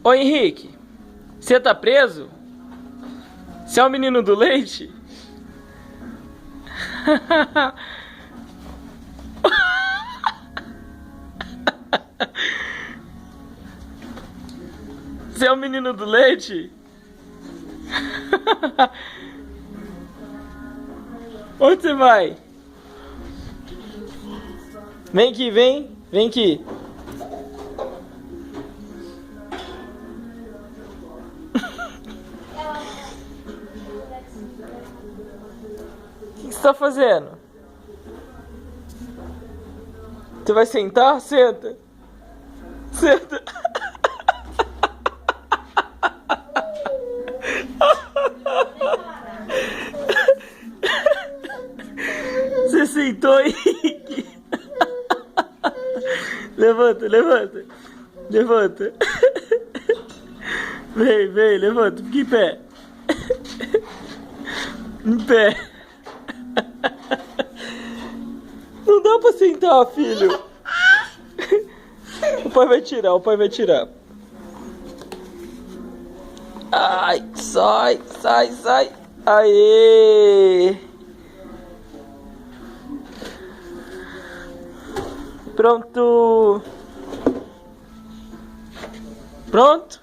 Ô Henrique, você tá preso? Você é o menino do leite? Você é o menino do leite? Onde você vai? Vem aqui, vem. Vem aqui. O que você tá fazendo? Você vai sentar? Senta. Senta. Você sentou aí? Levanta, levanta. Levanta. Vem, vem, levanta. Fica em pé. Em pé. Não dá pra sentar, filho. O pai vai tirar, o pai vai tirar. Ai, sai, sai, sai. Aê! Pronto. Pronto?